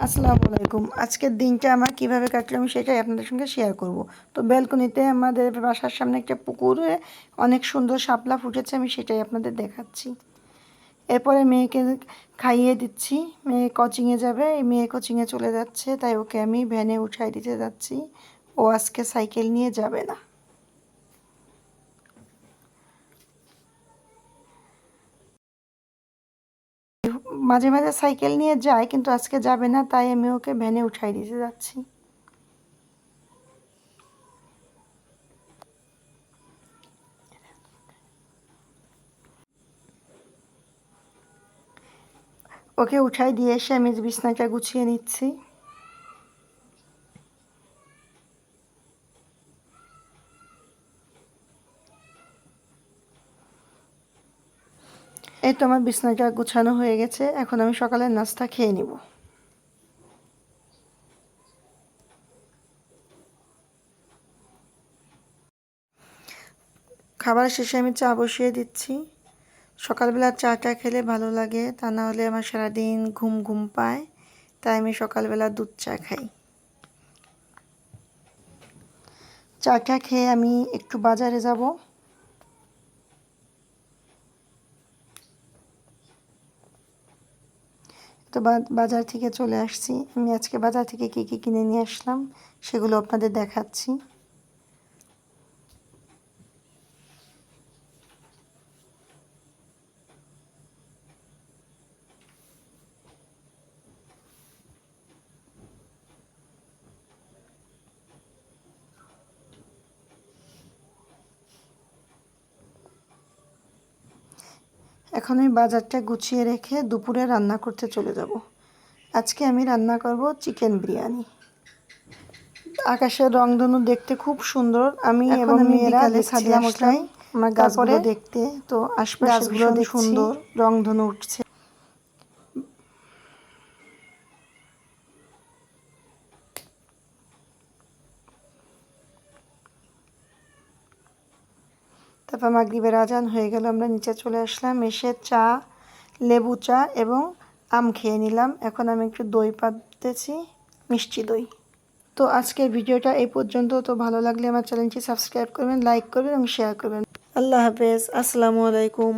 আসসালামু আলাইকুম। আজকের দিনটা আমার কীভাবে কাটলো আমি সেটাই আপনাদের সঙ্গে শেয়ার করব। তো ব্যালকনিতে আমাদের বাসার সামনে একটা পুকুরে অনেক সুন্দর শাপলা ফুটেছে, আমি সেটাই আপনাদের দেখাচ্ছি। এরপরে মেয়েকে খাইয়ে দিচ্ছি, মেয়ে কোচিংয়ে যাবে, মেয়ে কোচিংয়ে চলে যাচ্ছে, তাই ওকে আমি ভ্যানে উঠাই দিতে যাচ্ছি। ও আজকে সাইকেল নিয়ে যাবে না। মাঝে মাঝে সাইকেল নিয়ে যায়, কিন্তু আজকে যাবে না, তাই আমি ওকে ভ্যানে উঠাই দিতে যাচ্ছি। ওকে উঠাই দিয়ে এসে আমি বিছানাটা গুছিয়ে নিচ্ছি। এই তো আমার বিছানাটা গুছানো হয়ে গেছে, এখন আমি সকালের নাস্তা খেয়ে নিব। খাবার শেষে আমি চা বসিয়ে দিচ্ছি। সকালবেলা চাটা খেলে ভালো লাগে, তা না হলে আমার সারাদিন ঘুম ঘুম পায়, তাই আমি সকালবেলা দুধ চা খাই। চাটা খেয়ে আমি একটু বাজারে যাব। তো বাজার থেকে চলে আসছি। আমি আজকে বাজার থেকে কী কী কিনে নিয়ে আসলাম সেগুলো আপনাদের দেখাচ্ছি। এখন আমি বাজারটা গুছিয়ে রেখে দুপুরে রান্না করতে চলে যাব। আজকে আমি রান্না করব চিকেন বিরিয়ানি। আকাশের রংধনু দেখতে খুব সুন্দর। আমি এবং মেয়েরা ছাদে আসলাম আমার গাছগুলো দেখতে। তো আশপাশে ভীষণ সুন্দর রংধনু উঠছে। তারপর মাগরিবের আজান হয়ে গেল, আমরা নিচে চলে আসলাম, এসে চা, লেবু চা এবং আম খেয়ে নিলাম। এখন আমি একটু দই পাততেছি, মিষ্টি দই। তো আজকের ভিডিওটা এই পর্যন্ত। তো ভালো লাগলে আমার চ্যানেলটি সাবস্ক্রাইব করবেন, লাইক করবেন এবং শেয়ার করবেন। আল্লাহ হাফেজ, আসসালামু আলাইকুম।